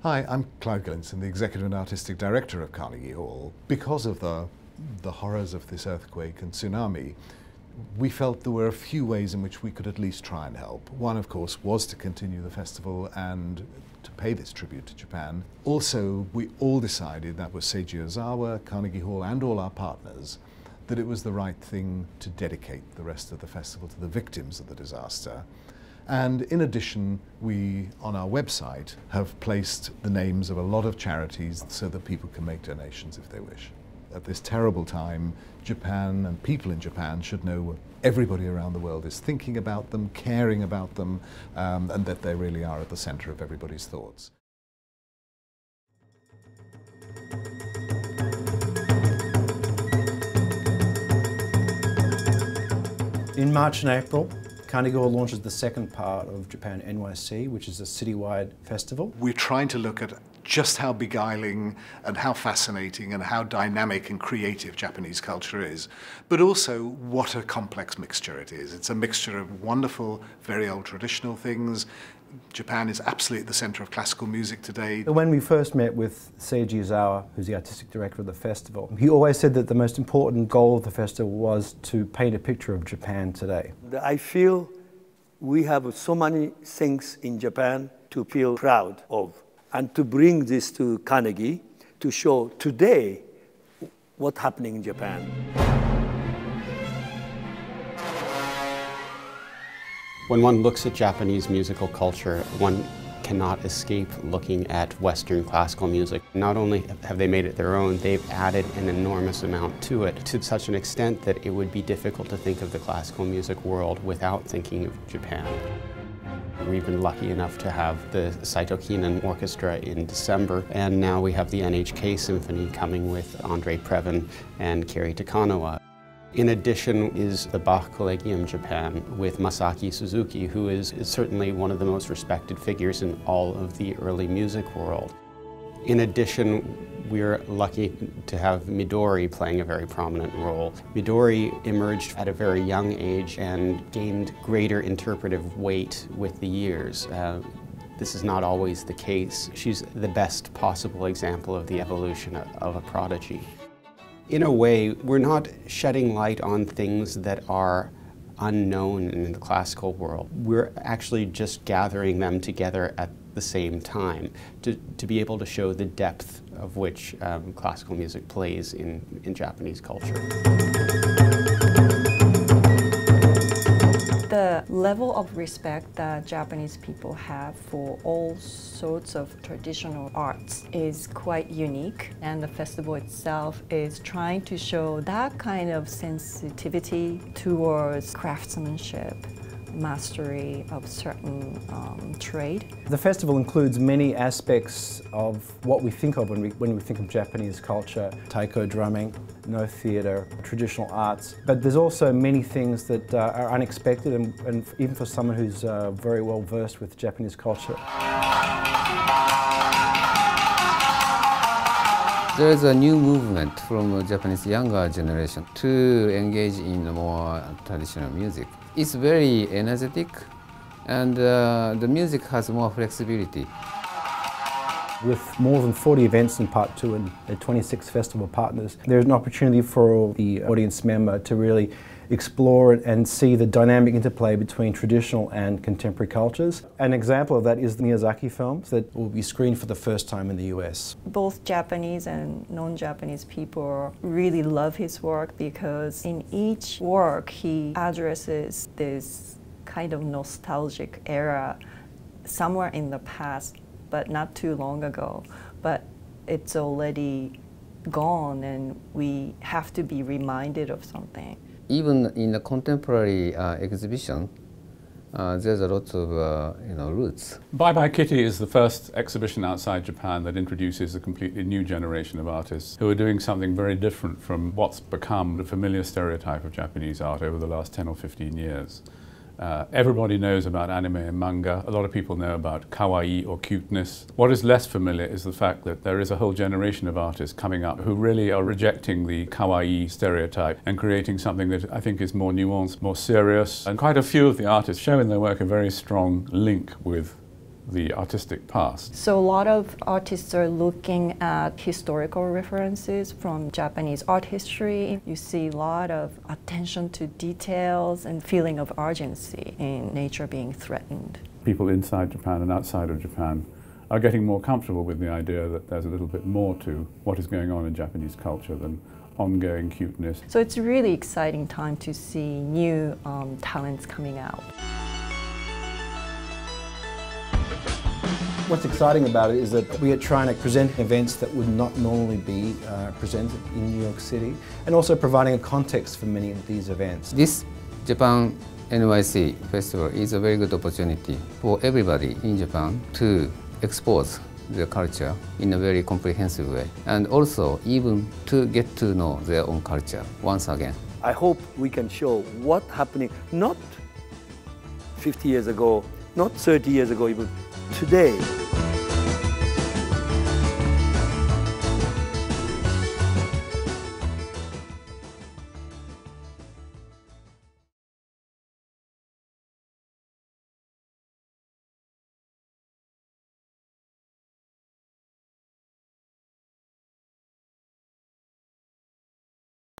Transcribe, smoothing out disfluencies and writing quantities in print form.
Hi, I'm Clive Gillinson, the Executive and Artistic Director of Carnegie Hall. Because of the horrors of this earthquake and tsunami, we felt there were a few ways in which we could at least try and help. One, of course, was to continue the festival and to pay this tribute to Japan. Also, we all decided, that was Seiji Ozawa, Carnegie Hall and all our partners, that it was the right thing to dedicate the rest of the festival to the victims of the disaster. And in addition, we, on our website, have placed the names of a lot of charities so that people can make donations if they wish. At this terrible time, Japan and people in Japan should know everybody around the world is thinking about them, caring about them, and that they really are at the center of everybody's thoughts. In March and April, Carnegie Hall launches the second part of JapanNYC, which is a citywide festival. We're trying to look at just how beguiling and how fascinating and how dynamic and creative Japanese culture is, but also what a complex mixture it is. It's a mixture of wonderful, very old traditional things. Japan is absolutely at the center of classical music today. When we first met with Seiji Ozawa, who's the artistic director of the festival, he always said that the most important goal of the festival was to paint a picture of Japan today. I feel we have so many things in Japan to feel proud of, and to bring this to Carnegie to show today what's happening in Japan. When one looks at Japanese musical culture, one cannot escape looking at Western classical music. Not only have they made it their own, they've added an enormous amount to it, to such an extent that it would be difficult to think of the classical music world without thinking of Japan. We've been lucky enough to have the Saito Kinen Orchestra in December, and now we have the NHK Symphony coming with Andre Previn and Keri Takanoa. In addition is the Bach Collegium Japan with Masaki Suzuki, who is certainly one of the most respected figures in all of the early music world. In addition, we're lucky to have Midori playing a very prominent role. Midori emerged at a very young age and gained greater interpretive weight with the years. This is not always the case. She's the best possible example of the evolution of a prodigy. In a way, we're not shedding light on things that are unknown in the classical world. We're actually just gathering them together at the same time to be able to show the depth of which classical music plays in Japanese culture. The level of respect that Japanese people have for all sorts of traditional arts is quite unique, and the festival itself is trying to show that kind of sensitivity towards craftsmanship, mastery of certain trade. The festival includes many aspects of what we think of when we think of Japanese culture: taiko drumming, no theatre, traditional arts. But there's also many things that are unexpected, and even for someone who's very well versed with Japanese culture. There is a new movement from the Japanese younger generation to engage in more traditional music. It's very energetic, and the music has more flexibility. With more than 40 events in Part 2 and 26 festival partners, there's an opportunity for the audience member to really explore and see the dynamic interplay between traditional and contemporary cultures. An example of that is the Miyazaki films that will be screened for the first time in the US. Both Japanese and non-Japanese people really love his work because in each work he addresses this kind of nostalgic era somewhere in the past, but not too long ago. But it's already gone and we have to be reminded of something. Even in the contemporary exhibition, there's a lot of roots. Bye Bye Kitty is the first exhibition outside Japan that introduces a completely new generation of artists who are doing something very different from what's become the familiar stereotype of Japanese art over the last 10 or 15 years. Everybody knows about anime and manga. A lot of people know about kawaii or cuteness. What is less familiar is the fact that there is a whole generation of artists coming up who really are rejecting the kawaii stereotype and creating something that I think is more nuanced, more serious. And quite a few of the artists show in their work a very strong link with the artistic past. So a lot of artists are looking at historical references from Japanese art history. You see a lot of attention to details and feeling of urgency in nature being threatened. People inside Japan and outside of Japan are getting more comfortable with the idea that there's a little bit more to what is going on in Japanese culture than ongoing cuteness. So it's a really exciting time to see new talents coming out. What's exciting about it is that we are trying to present events that would not normally be presented in New York City, and also providing a context for many of these events. This JapanNYC festival is a very good opportunity for everybody in Japan to expose their culture in a very comprehensive way, and also even to get to know their own culture once again. I hope we can show what's happening not 50 years ago, not 30 years ago, even today.